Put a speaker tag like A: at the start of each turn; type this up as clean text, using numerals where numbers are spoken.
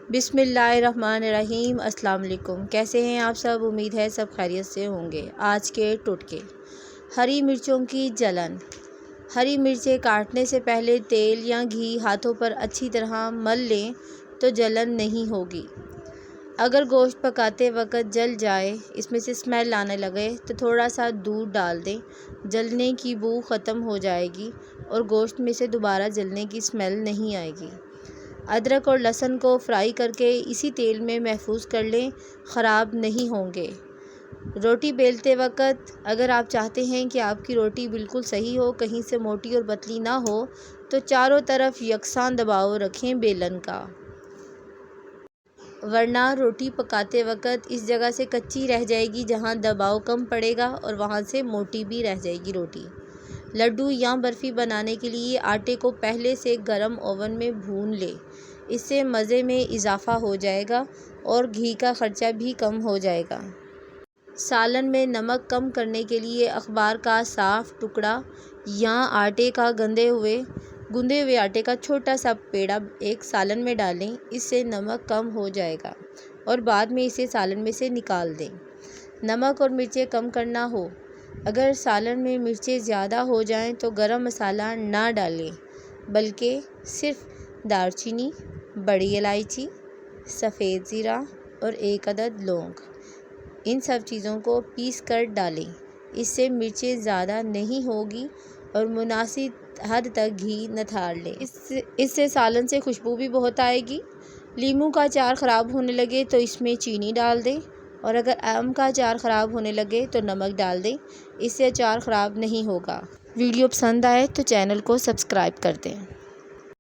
A: بسم اللہ الرحمن الرحیم۔ السلام علیکم، کیسے ہیں آپ سب؟ امید ہے سب خیریت سے ہوں گے۔ آج کے ٹوٹکے: ہری مرچوں کی جلن۔ ہری مرچیں کاٹنے سے پہلے تیل یا گھی ہاتھوں پر اچھی طرح مل لیں تو جلن نہیں ہوگی۔ اگر گوشت پکاتے وقت جل جائے، اس میں سے اسمیل آنے لگے تو تھوڑا سا دودھ ڈال دیں، جلنے کی بو ختم ہو جائے گی اور گوشت میں سے دوبارہ جلنے کی اسمیل نہیں آئے گی۔ ادرک اور لہسن کو فرائی کر کے اسی تیل میں محفوظ کر لیں، خراب نہیں ہوں گے۔ روٹی بیلتے وقت اگر آپ چاہتے ہیں کہ آپ کی روٹی بالکل صحیح ہو، کہیں سے موٹی اور پتلی نہ ہو، تو چاروں طرف یکساں دباؤ رکھیں بیلن کا، ورنہ روٹی پکاتے وقت اس جگہ سے کچی رہ جائے گی جہاں دباؤ کم پڑے گا اور وہاں سے موٹی بھی رہ جائے گی روٹی۔ لڈو یا برفی بنانے کے لیے آٹے کو پہلے سے گرم اوون میں بھون لیں، اس سے مزے میں اضافہ ہو جائے گا اور گھی کا خرچہ بھی کم ہو جائے گا۔ سالن میں نمک کم کرنے کے لیے اخبار کا صاف ٹکڑا یا آٹے کا گوندے ہوئے آٹے کا چھوٹا سا پیڑا ایک سالن میں ڈالیں، اس سے نمک کم ہو جائے گا اور بعد میں اسے سالن میں سے نکال دیں۔ نمک اور مرچیں کم کرنا ہو: اگر سالن میں مرچیں زیادہ ہو جائیں تو گرم مسالہ نہ ڈالیں، بلکہ صرف دار چینی، بڑی الائچی، سفید زیرہ اور 1 عدد لونگ، ان سب چیزوں کو پیس کر ڈالیں۔ اس سے مرچیں زیادہ نہیں ہوگی اور مناسب حد تک گھی نتھار لیں، اس سے سالن سے خوشبو بھی بہت آئے گی۔ لیموں کا اچار خراب ہونے لگے تو اس میں چینی ڈال دیں، اور اگر آم کا اچار خراب ہونے لگے تو نمک ڈال دیں، اس سے اچار خراب نہیں ہوگا۔ ویڈیو پسند آئے تو چینل کو سبسکرائب کر دیں۔